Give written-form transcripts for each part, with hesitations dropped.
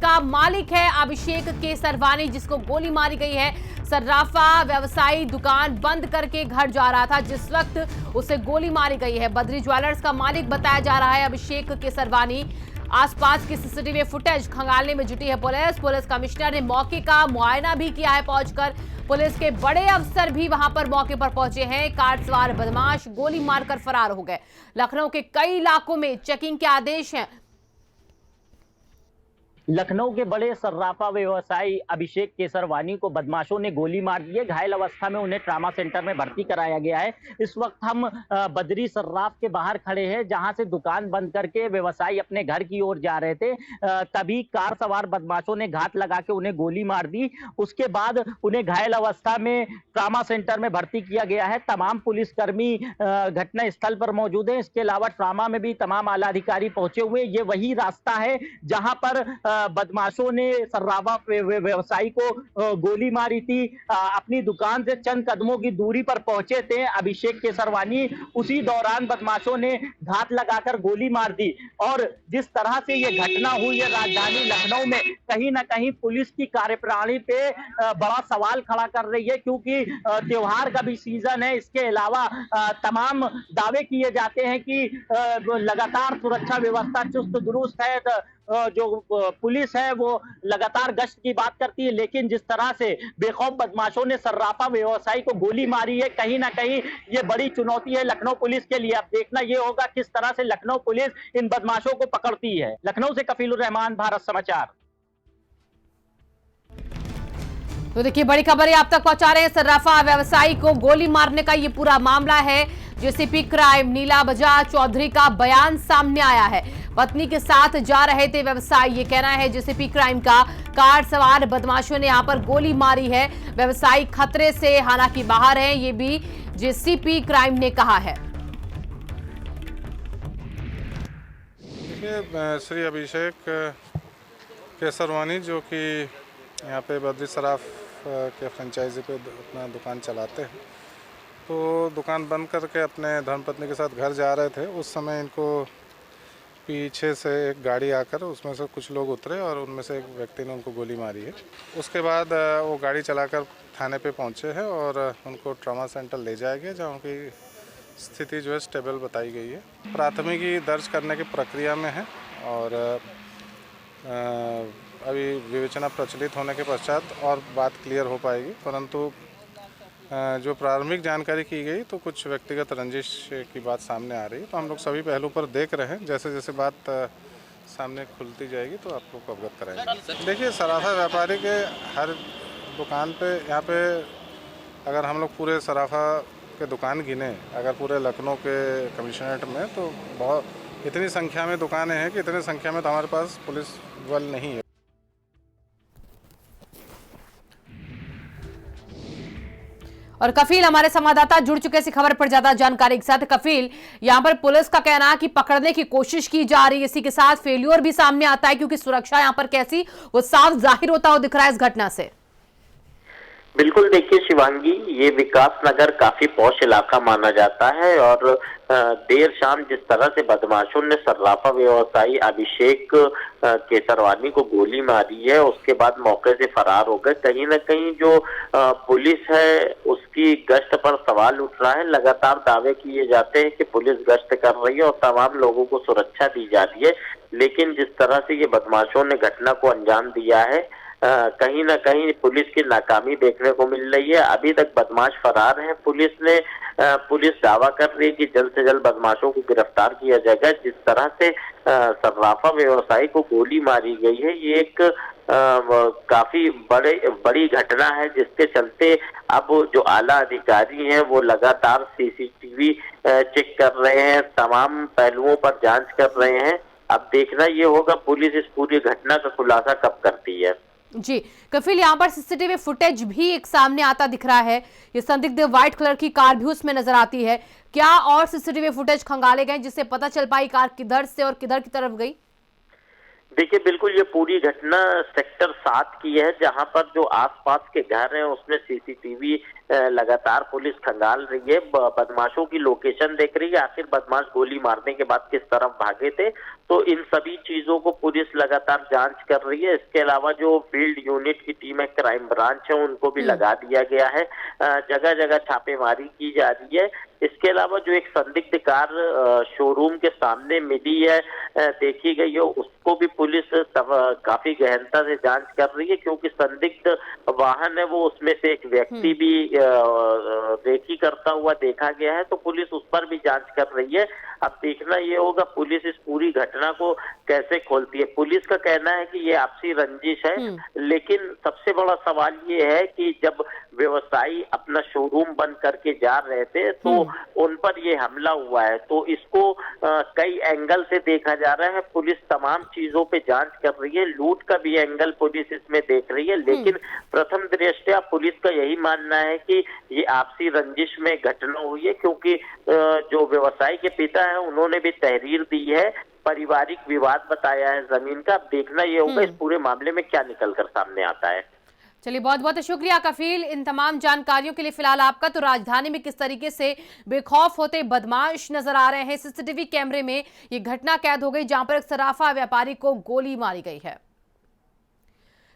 जिसका मालिक है अभिषेक केसरवानी, जिसको गोली मारी गई है। सर्राफा व्यवसायी दुकान बंद करके घर जा रहा था जिस वक्त उसे गोली मारी गई है। बद्री ज्वेलर्स का मालिक बताया जा रहा है अभिषेक केसरवानी। आसपास की सीसीटीवी फुटेज खंगालने में जुटी है पुलिस कमिश्नर ने मौके का मुआयना भी किया है पहुंचकर। पुलिस के बड़े अफसर भी वहां पर मौके पर पहुंचे हैं। कार सवार बदमाश गोली मारकर फरार हो गए। लखनऊ के कई इलाकों में चेकिंग के आदेश हैं। लखनऊ के बड़े सर्राफा व्यवसायी अभिषेक केसरवानी को बदमाशों ने गोली मार दी है। घायल अवस्था में उन्हें ट्रामा सेंटर में भर्ती कराया गया है। इस वक्त हम बद्री सर्राफ के बाहर खड़े हैं, जहां से दुकान बंद करके व्यवसायी अपने घर की ओर जा रहे थे। तभी कार सवार बदमाशों ने घात लगा के उन्हें गोली मार दी। उसके बाद उन्हें घायल अवस्था में ट्रामा सेंटर में भर्ती किया गया है। तमाम पुलिसकर्मी घटना स्थल पर मौजूद है। इसके अलावा ट्रामा में भी तमाम आला अधिकारी पहुंचे हुए। ये वही रास्ता है जहां पर बदमाशों ने सर्राफा व्यवसायी को गोली मारी थी। अपनी दुकान से चंद कदमों की दूरी पर पहुंचे थे अभिषेक केसरवानी। उसी दौरान बदमाशों ने घात लगाकर गोली मार दी। और जिस तरह से ये घटना हुई है राजधानी लखनऊ में, कहीं ना कहीं पुलिस की कार्यप्रणाली पे बड़ा सवाल खड़ा कर रही है, क्योंकि त्योहार का भी सीजन है। इसके अलावा तमाम दावे किए जाते हैं कि लगातार सुरक्षा व्यवस्था चुस्त दुरुस्त है। जो पुलिस है वो लगातार गश्त की बात करती है, लेकिन जिस तरह से बेखौफ बदमाशों ने सर्राफा व्यवसायी को गोली मारी है, कहीं ना कहीं ये बड़ी चुनौती है लखनऊ पुलिस के लिए। अब देखना ये होगा किस तरह से लखनऊ पुलिस इन बदमाशों को पकड़ती है। लखनऊ से कफीलुर रहमान, भारत समाचार। तो देखिए, बड़ी खबर आप तक पहुंचा रहे हैं। सर्राफा व्यवसायी को गोली मारने का ये पूरा मामला है। जेसीपी क्राइम नीला बजाज चौधरी का बयान सामने आया है। पत्नी के साथ जा रहे थे व्यवसायी, ये कहना है जेसीपी क्राइम का। कार सवार बदमाशों ने यहां पर गोली मारी है। व्यवसायी खतरे से हालांकि बाहर है, ये भी जेसीपी क्राइम ने कहा है। देखिए, श्री अभिषेक केसरवानी जो कि यहाँ पे बद्री सराफ के फ्रेंचाइजी पे अपना दुकान चलाते हैं, तो दुकान बंद करके अपने धर्मपत्नी के साथ घर जा रहे थे। उस समय इनको पीछे से एक गाड़ी आकर उसमें से कुछ लोग उतरे और उनमें से एक व्यक्ति ने उनको गोली मारी है। उसके बाद वो गाड़ी चलाकर थाने पे पहुंचे हैं और उनको ट्रॉमा सेंटर ले जाया गया, जहाँ उनकी स्थिति जो है स्टेबल बताई गई है। प्राथमिकी दर्ज करने की प्रक्रिया में है और अभी विवेचना प्रचलित होने के पश्चात और बात क्लियर हो पाएगी। परंतु जो प्रारंभिक जानकारी की गई तो कुछ व्यक्तिगत रंजिश की बात सामने आ रही है, तो हम लोग सभी पहलू पर देख रहे हैं। जैसे जैसे बात सामने खुलती जाएगी तो आप लोग को अवगत कराएंगे। देखिए, सराफा व्यापारी के हर दुकान पे यहाँ पे अगर हम लोग पूरे सराफा के दुकान गिने, अगर पूरे लखनऊ के कमिश्नरेट में, तो बहुत इतनी संख्या में दुकानें हैं कि इतनी संख्या में तो हमारे पास पुलिस बल नहीं है। और कफील हमारे संवाददाता जुड़ चुके इसी खबर पर ज्यादा जानकारी के साथ। कफील, यहां पर पुलिस का कहना है कि पकड़ने की कोशिश की जा रही है, इसी के साथ फेल्योर भी सामने आता है, क्योंकि सुरक्षा यहां पर कैसी वो साफ जाहिर होता हुआ दिख रहा है इस घटना से। बिल्कुल, देखिए शिवांगी, ये विकास नगर काफी पॉश इलाका माना जाता है और देर शाम जिस तरह से बदमाशों ने सर्राफा व्यवसायी अभिषेक केसरवानी को गोली मारी है, उसके बाद मौके से फरार हो गए। कहीं ना कहीं जो पुलिस है उसकी गश्त पर सवाल उठ रहा है। लगातार दावे किए जाते हैं कि पुलिस गश्त कर रही है और तमाम लोगों को सुरक्षा दी जा रही है, लेकिन जिस तरह से ये बदमाशों ने घटना को अंजाम दिया है, कहीं ना कहीं पुलिस की नाकामी देखने को मिल रही है। अभी तक बदमाश फरार हैं। पुलिस दावा कर रही है कि जल्द से जल्द बदमाशों को गिरफ्तार किया जाएगा। जिस तरह से सर्राफा व्यवसायी को गोली मारी गई है, ये एक काफी बड़ी घटना है, जिसके चलते अब जो आला अधिकारी हैं वो लगातार सीसीटीवी चेक कर रहे हैं, तमाम पहलुओं पर जांच कर रहे हैं। अब देखना ये होगा पुलिस इस पूरी घटना का खुलासा कब करती है। जी कफील, यहाँ पर सीसीटीवी फुटेज भी एक सामने आता दिख रहा है। ये संदिग्ध व्हाइट कलर की कार भी उसमें नजर आती है। क्या और सीसीटीवी फुटेज खंगाले गए जिससे पता चल पाई कार किधर से और किधर की तरफ गई? देखिए, बिल्कुल ये पूरी घटना सेक्टर 7 की है, जहां पर जो आसपास के घर हैं उसमें सीसीटीवी लगातार पुलिस खंगाल रही है, बदमाशों की लोकेशन देख रही है, आखिर बदमाश गोली मारने के बाद किस तरफ भागे थे। तो इन सभी चीजों को पुलिस लगातार जांच कर रही है। इसके अलावा जो फील्ड यूनिट की टीम है, क्राइम ब्रांच है, उनको भी लगा दिया गया है। जगह जगह छापेमारी की जा रही है। इसके अलावा जो एक संदिग्ध कार शोरूम के सामने मिली है, देखी गई है, उसको भी पुलिस काफी गहनता से जांच कर रही है, क्योंकि संदिग्ध वाहन है वो, उसमें से एक व्यक्ति भी रेकी करता हुआ देखा गया है। तो पुलिस उस पर भी जांच कर रही है। अब देखना ये होगा पुलिस इस पूरी घटना को कैसे खोलती है। पुलिस का कहना है कि ये आपसी रंजिश है, लेकिन सबसे बड़ा सवाल ये है कि जब व्यवसायी अपना शोरूम बंद करके जा रहे थे तो उन पर ये हमला हुआ है। तो इसको कई एंगल से देखा जा रहा है। पुलिस तमाम चीजों पे जांच कर रही है। लूट का भी एंगल पुलिस इसमें देख रही है, लेकिन प्रथम दृष्टया पुलिस का यही मानना है कि ये आपसी रंजिश में घटना हुई है, क्योंकि जो व्यवसायी के पिता है उन्होंने भी तहरीर दी है, पारिवारिक विवाद बताया है जमीन का। अब देखना ये होगा इस पूरे मामले में क्या निकल कर सामने आता है। चलिए, बहुत बहुत शुक्रिया कफील इन तमाम जानकारियों के लिए। फिलहाल आपका तो राजधानी में किस तरीके से बेखौफ होते बदमाश नजर आ रहे हैं। सीसीटीवी कैमरे में ये घटना कैद हो गई जहां पर एक सराफा व्यापारी को गोली मारी गई है।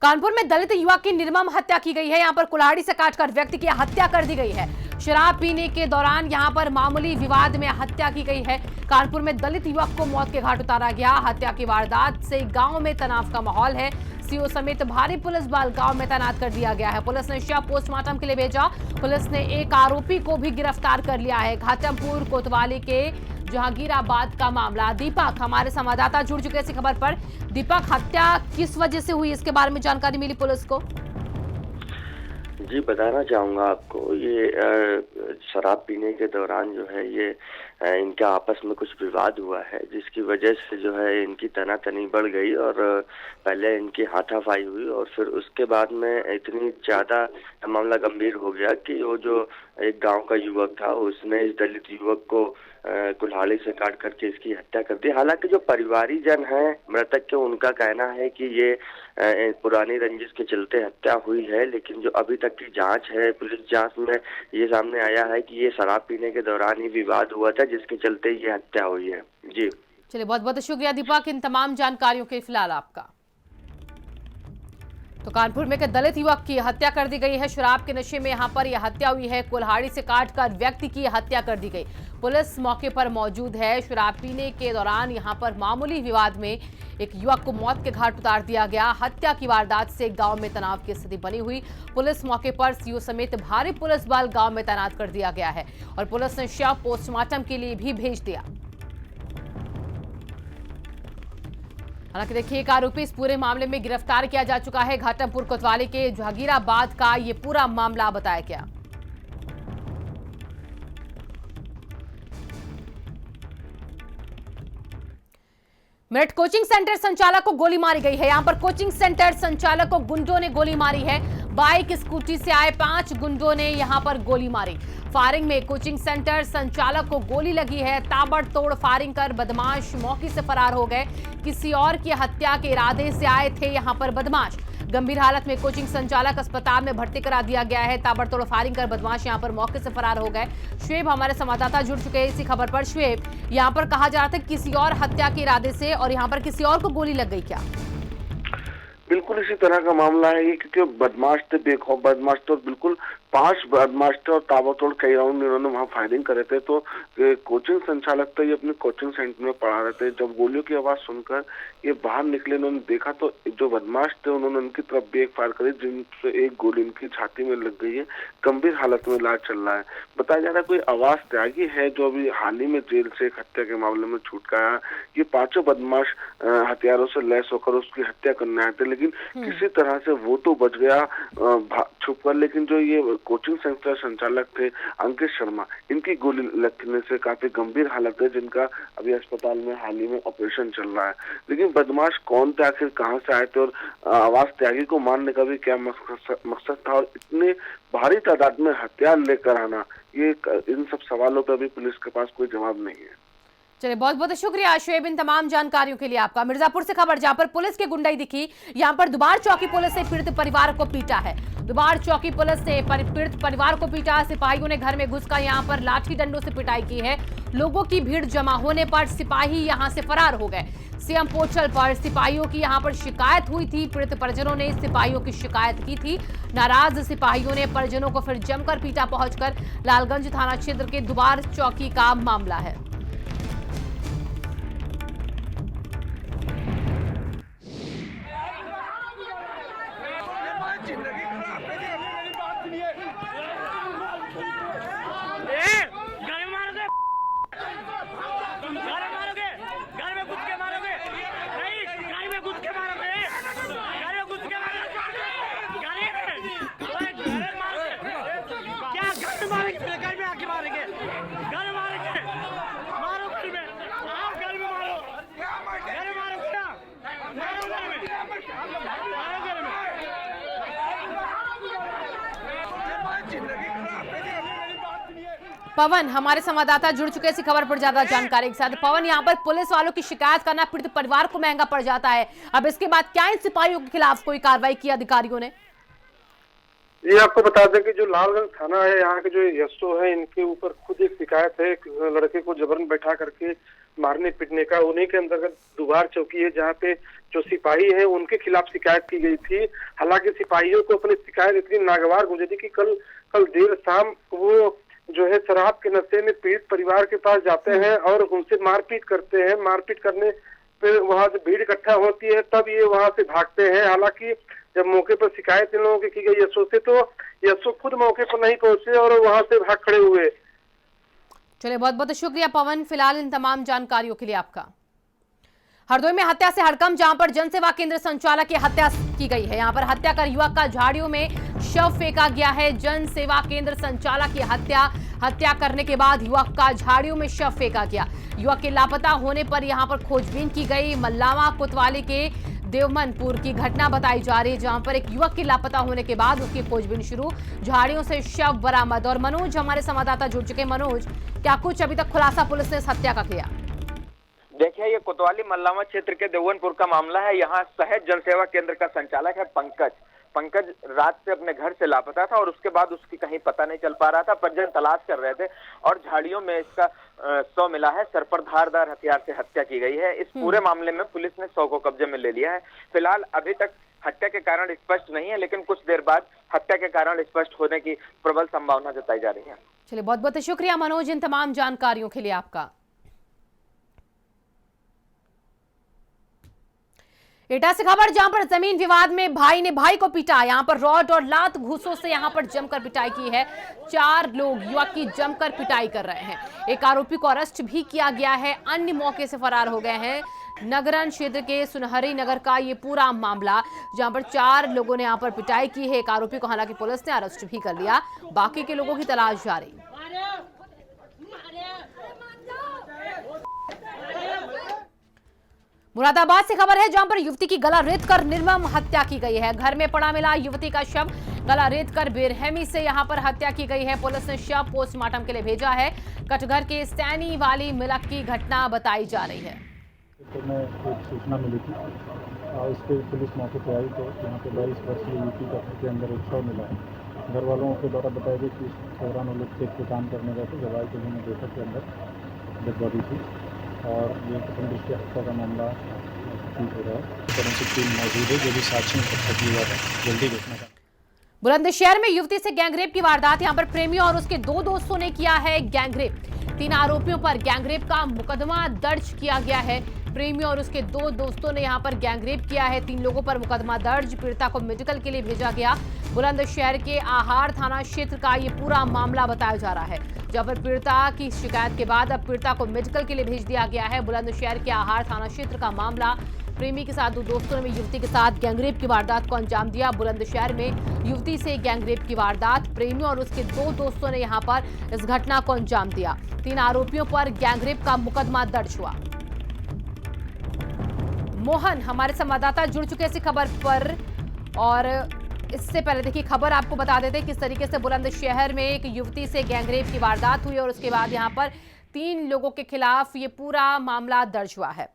कानपुर में दलित युवक की निर्मम हत्या की गई है। यहां पर कुल्हाड़ी से काटकर व्यक्ति की हत्या कर दी गई है। शराब पीने के दौरान यहां पर मामूली विवाद में हत्या की गई है। कानपुर में दलित युवक को मौत के घाट उतारा गया। हत्या की वारदात से गांव में तनाव का माहौल है। सीओ समेत भारी पुलिस बल गांव में तैनात कर दिया गया है। पुलिस ने शव पोस्टमार्टम के लिए भेजा। पुलिस ने एक आरोपी को भी गिरफ्तार कर लिया है। घाटमपुर कोतवाली के जहांगीराबाद का मामला। दीपक हमारे संवाददाता जुड़ चुके इसी खबर पर। दीपक, हत्या किस वजह से हुई, इसके बारे में जानकारी मिली पुलिस को? जी, बताना चाहूँगा आपको, ये शराब पीने के दौरान जो है ये इनका आपस में कुछ विवाद हुआ है, जिसकी वजह से जो है इनकी तनातनी बढ़ गई और पहले इनकी हाथापाई हुई और फिर उसके बाद में इतनी ज़्यादा मामला गंभीर हो गया कि वो जो एक गांव का युवक था उसने इस दलित युवक को कुल्हाड़ी से काट करके इसकी हत्या कर दी। हालांकि जो परिवारीजन है मृतक के, उनका कहना है कि ये पुरानी रंजिश के चलते हत्या हुई है, लेकिन जो अभी तक की जांच है, पुलिस जांच में ये सामने आया है कि ये शराब पीने के दौरान ही विवाद हुआ था, जिसके चलते ये हत्या हुई है। जी चलिए, बहुत बहुत शुक्रिया दीपक इन तमाम जानकारियों के। फिलहाल आपका तो कानपुर में एक दलित युवक की हत्या कर दी गई है। शराब के नशे में यहां पर यह हत्या हुई है। कुल्हाड़ी से काटकर व्यक्ति की हत्या कर दी गई। पुलिस मौके पर मौजूद है। शराब पीने के दौरान यहां पर मामूली विवाद में एक युवक को मौत के घाट उतार दिया गया। हत्या की वारदात से गांव में तनाव की स्थिति बनी हुई। पुलिस मौके पर सीओ समेत भारी पुलिस बल गांव में तैनात कर दिया गया है और पुलिस ने शव पोस्टमार्टम के लिए भी भेज दिया। हालांकि देखिए, एक आरोपी इस पूरे मामले में गिरफ्तार किया जा चुका है। घाटमपुर कोतवाली के जहांगीराबाद का ये पूरा मामला बताया गया। मेरठ कोचिंग सेंटर संचालक को गोली मारी गई है। यहां पर कोचिंग सेंटर संचालक को गुंडों ने गोली मारी है। बाइक स्कूटी से आए 5 गुंडों ने यहां पर गोली मारी। फायरिंग में कोचिंग सेंटर संचालक को गोली लगी है। ताबड़तोड़ फायरिंग कर बदमाश मौके से फरार हो गए। किसी और की हत्या के इरादे से आए थे यहां पर बदमाश। गंभीर हालत में कोचिंग संचालक अस्पताल में भर्ती करा दिया गया है। ताबड़तोड़ फायरिंग कर बदमाश यहां पर मौके से फरार हो गए। शुएब हमारे संवाददाता जुड़ चुके हैं इसी खबर पर। शुएब, यहां पर कहा जा रहा था किसी और हत्या के इरादे से और यहां पर किसी और को गोली लग गई क्या? बिल्कुल इसी तरह का मामला है ये, क्योंकि बदमाश थे, बेखौफ बदमाश थे और बिल्कुल 5 बदमाश थे और ताबड़तोड़ कई राउंड इन्होंने वहां फायरिंग करे थे। तो कोचिंग संचालक थे, ये अपने कोचिंग सेंटर में पढ़ा रहे थे। जब गोलियों की आवाज सुनकर ये बाहर निकले, इन्होंने देखा तो जो बदमाश थे उन्होंने उनकी तरफ भी एक फायर करी, जिनसे एक गोली इनकी छाती में लग गई है। गंभीर हालत में इलाज चल रहा है। बताया जा रहा है कोई आवाज त्यागी है जो अभी हाल ही में जेल से एक हत्या के मामले में छूट गया। ये 5 बदमाश हथियारों से लैस होकर उसकी हत्या करने आए थे, लेकिन किसी तरह से वो तो बच गया छुप कर, लेकिन जो ये कोचिंग सेंटर संचालक थे अंकित शर्मा, इनकी गोली लगने से काफी गंभीर हालत है, जिनका अभी अस्पताल में हाल ही में ऑपरेशन चल रहा है। लेकिन बदमाश कौन थे, आखिर कहां से आए थे और आवाज त्यागी को मारने का भी क्या मकसद था और इतने भारी तादाद में हथियार लेकर आना, ये इन सब सवालों पर भी पुलिस के पास कोई जवाब नहीं है। चलिए, बहुत बहुत शुक्रिया शोएब इन तमाम जानकारियों के लिए आपका। मिर्जापुर से खबर, जहां पर पुलिस की गुंडाई दिखी, यहां पर दुबार चौकी पुलिस ने पीड़ित परिवार को पीटा है। दुबार चौकी पुलिस ने पीड़ित परिवार को पीटा। सिपाहियों ने घर में घुसकर यहां पर लाठी डंडों से पिटाई की है। लोगों की भीड़ जमा होने पर सिपाही यहां से फरार हो गए। सीएम पोर्टल पर सिपाहियों की यहां पर शिकायत हुई थी। पीड़ित परिजनों ने सिपाहियों की शिकायत की थी। नाराज सिपाहियों ने परिजनों को फिर जमकर पीटा। पहुंचकर लालगंज थाना क्षेत्र के दुबार चौकी का मामला है। पवन हमारे संवाददाता जुड़ चुके इसी खबर पर ज्यादा जानकारी के साथ। पवन, यहाँ पर पुलिस वालों की शिकायत करना पीड़ित परिवार को महंगा पड़ जाता है। अब इसके बाद क्या इन सिपाहियों के खिलाफ कोई कार्रवाई की अधिकारियों ने? ये आपको बता दें कि जो लालगंज थाना है, यहाँ के जो एसओ है, इनके ऊपर खुद एक शिकायत है लड़के को जबरन बैठा करके मारने पीटने का। उन्हीं के अंतर्गत दुबार चौकी है, जहाँ पे जो सिपाही है उनके खिलाफ शिकायत की गई थी। हालांकि सिपाहियों को अपनी शिकायत इतनी नागवार गुजरी कि कल देर शाम वो जो है शराब के नशे में पीड़ित परिवार के पास जाते हैं और उनसे मारपीट करते हैं। मारपीट करने पे वहां से भीड़ इकट्ठा होती है, तब ये वहां से भागते हैं। हालांकि जब मौके पर शिकायत इन लोगों की गई एसओ से, तो एसओ खुद मौके पर नहीं पहुंचे और वहां से भाग खड़े हुए। चलिए, बहुत बहुत शुक्रिया पवन फिलहाल इन तमाम जानकारियों के लिए आपका। हरदोई में हत्या से हड़कंप, जहां पर जनसेवा केंद्र संचालक की हत्या की गई है। यहां पर हत्या कर युवक का झाड़ियों में शव फेंका गया है। जन सेवा केंद्र संचालक की हत्या करने के बाद युवक का झाड़ियों में शव फेंका गया। युवक के लापता होने पर यहां पर खोजबीन की गई। मल्लावा कोतवाली के देवमनपुर की घटना बताई जा रही है, जहां पर एक युवक के लापता होने के बाद उसकी खोजबीन शुरू, झाड़ियों से शव बरामद। और मनोज हमारे संवाददाता जुड़ चुके। मनोज, क्या कुछ अभी तक खुलासा पुलिस ने इस हत्या का किया? देखिए, ये कोतवाली मल्लावा क्षेत्र के देवनपुर का मामला है। यहाँ सहज जनसेवा केंद्र का संचालक है पंकज रात से अपने घर से लापता था और उसके बाद उसकी कहीं पता नहीं चल पा रहा था। परिजन तलाश कर रहे थे और झाड़ियों में इसका शव मिला है। सर पर धारदार हथियार से हत्या की गई है। इस पूरे मामले में पुलिस ने शव को कब्जे में ले लिया है। फिलहाल अभी तक हत्या के कारण स्पष्ट नहीं है, लेकिन कुछ देर बाद हत्या के कारण स्पष्ट होने की प्रबल संभावना जताई जा रही है। चलिए, बहुत बहुत शुक्रिया मनोज इन तमाम जानकारियों के लिए आपका। एटा से खबर, जहां पर जमीन विवाद में भाई ने भाई को पीटा। यहां पर रॉड और लात घूसों से यहां पर जमकर पिटाई की है। 4 लोग युवक की जमकर पिटाई कर रहे हैं। एक आरोपी को अरेस्ट भी किया गया है, अन्य मौके से फरार हो गए हैं। नगरन क्षेत्र के सुनहरी नगर का ये पूरा मामला, जहां पर 4 लोगों ने यहां पर पिटाई की है। एक आरोपी को हालांकि पुलिस ने अरेस्ट भी कर लिया, बाकी के लोगों की तलाश जारी। मुरादाबाद से खबर है, जहां पर युवती की गला रेत कर निर्मम हत्या की गई है। घर में पड़ा मिला युवती का शव, गला रेत कर बेरहमी से यहां पर हत्या की गई है। पुलिस ने शव पोस्टमार्टम के लिए भेजा है। कटघर के स्टैनी वाली मिलक की घटना बताई जा रही है। तो मैं एक सूचना मिली थी और इस पर पुलिस मौके पर आई, तो यहाँ पे 22 वर्षीय युवती के अंदर एक शव मिला है। घर वालों के द्वारा बताया गया कि इस दौरान वो लोग खेत पे काम करने गए थे। जवाई के लिए देखा के अंदर डेड बॉडी थी और ये प्रथम दृष्टया हत्या का मामला ठीक हो रहा है। फोरेंसिक टीम मौजूद है जो भी साक्ष्यों को छपी हुआ है, जल्दी देखने का। बुलंदशहर में युवती से गैंगरेप की वारदात। यहां पर प्रेमियों और उसके 2 दोस्तों ने किया है गैंगरेप। 3 आरोपियों पर गैंगरेप का मुकदमा दर्ज किया गया है। प्रेमियों और उसके 2 दोस्तों ने यहां पर गैंगरेप किया है। 3 लोगों पर मुकदमा दर्ज, पीड़िता को मेडिकल के लिए भेजा गया। बुलंदशहर के आहार थाना क्षेत्र का ये पूरा मामला बताया जा रहा है, जहां पर पीड़िता की शिकायत के बाद अब पीड़िता को मेडिकल के लिए भेज दिया गया है। बुलंदशहर के आहार थाना क्षेत्र का मामला, प्रेमी के साथ 2 दोस्तों ने युवती के साथ गैंगरेप की वारदात को अंजाम दिया। बुलंदशहर में युवती से गैंगरेप की वारदात, प्रेमियों और उसके 2 दोस्तों ने यहां पर इस घटना को अंजाम दिया। 3 आरोपियों पर गैंगरेप का मुकदमा दर्ज हुआ। मोहन हमारे संवाददाता जुड़ चुके इस खबर पर, और इससे पहले देखिए खबर आपको बता देते हैं किस तरीके से बुलंदशहर में एक युवती से गैंगरेप की वारदात हुई और उसके बाद यहां पर 3 लोगों के खिलाफ ये पूरा मामला दर्ज हुआ है।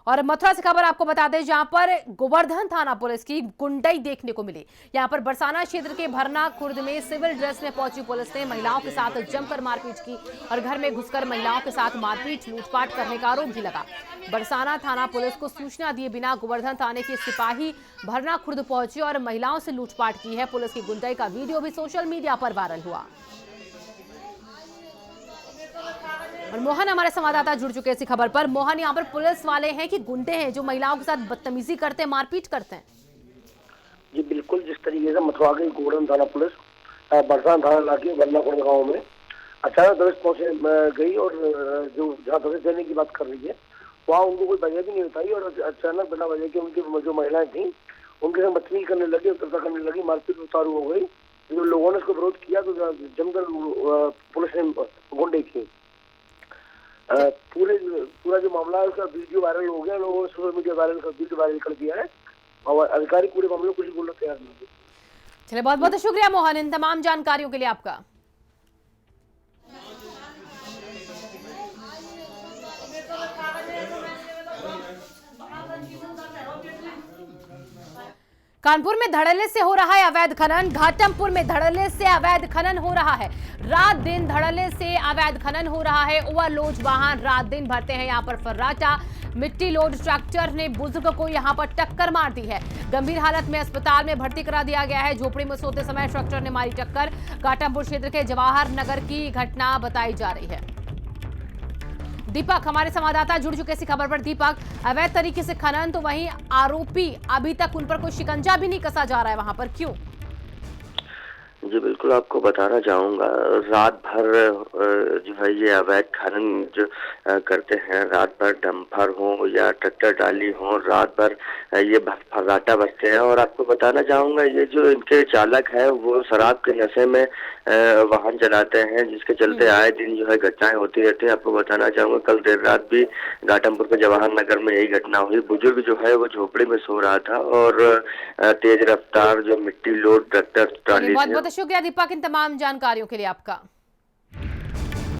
और मथुरा से खबर आपको बता दें, जहां पर गोवर्धन थाना पुलिस की गुंडई देखने को मिली। यहां पर बरसाना क्षेत्र के भरना खुर्द में सिविल ड्रेस में पहुंची पुलिस ने महिलाओं के साथ जमकर मारपीट की और घर में घुसकर महिलाओं के साथ मारपीट लूटपाट करने का आरोप भी लगा। बरसाना थाना पुलिस को सूचना दिए बिना गोवर्धन थाने के सिपाही भरना खुर्द पहुंचे और महिलाओं से लूटपाट की है। पुलिस की गुंडई का वीडियो भी सोशल मीडिया पर वायरल हुआ। और मोहन हमारे संवाददाता जुड़ चुके हैं इसी खबर पर। मोहन, यहाँ पर पुलिस वाले हैं कि गुंडे हैं जो महिलाओं के साथ बदतमीजी करते हैं, मारपीट करते हैं? जी बिल्कुल, जिस तरीके से मथुरा की गोवर्धन थाना पुलिस बरसाना थाना इलाके वरनाकुंड गाँव में अचानक दबिश पहुंचे गई और जो जहाँ दबिश देने की बात कर रही है वहाँ उनको कोई वजह भी नहीं बताई और अचानक बिना वजह के उनकी जो महिलाएं थी उनके साथ बदतमीजी करने लगी, उत्तरता करने लगी, मारपीट उतारू हो गई। जो लोगों ने उसको विरोध किया तो जमकर पुलिस ने गुंडे की। पूरा जो मामला है उसका वीडियो वायरल हो गया, लोगों ने सोशल मीडिया वीडियो वायरल कर दिया है और अधिकारी पूरे मामले को कुछ बोलना तैयार नहीं है। चलिए, बहुत बहुत शुक्रिया मोहन इन तमाम जानकारियों के लिए आपका। कानपुर में धड़ल्ले से हो रहा है अवैध खनन। घाटमपुर में धड़ल्ले से अवैध खनन हो रहा है। रात दिन धड़ल्ले से अवैध खनन हो रहा है। ओवरलोड वाहन रात दिन भरते हैं। यहाँ पर फर्राटा मिट्टी लोड ट्रैक्टर ने बुजुर्ग को यहाँ पर टक्कर मार दी है। गंभीर हालत में अस्पताल में भर्ती करा दिया गया है। झोपड़ी में सोते समय ट्रैक्टर ने मारी टक्कर। घाटमपुर क्षेत्र के जवाहर नगर की घटना बताई जा रही है। दीपक हमारे संवाददाता जुड़ चुके इसी खबर पर। दीपक, अवैध तरीके से खनन तो वहीं आरोपी अभी तक उन पर कोई शिकंजा भी नहीं कसा जा रहा है, वहां पर क्यों? जी बिल्कुल, आपको बताना चाहूँगा, रात भर जो है ये अवैध खनन जो करते हैं, रात भर डंपर हो या ट्रैक्टर डाली हो, रात भर ये फर्राटा बसते हैं। और आपको बताना चाहूँगा ये जो इनके चालक है वो शराब के नशे में वाहन चलाते हैं, जिसके चलते आए दिन जो है घटनाएं होती रहती है। आपको बताना चाहूँगा कल देर रात भी घाटमपुर के जवाहर नगर में यही घटना हुई। बुजुर्ग जो है वो झोपड़ी में सो रहा था और तेज रफ्तार जो मिट्टी लोड ट्रैक्टर ट्राली। बहुत बहुत शुक्रिया दीपक इन तमाम जानकारियों के लिए आपका।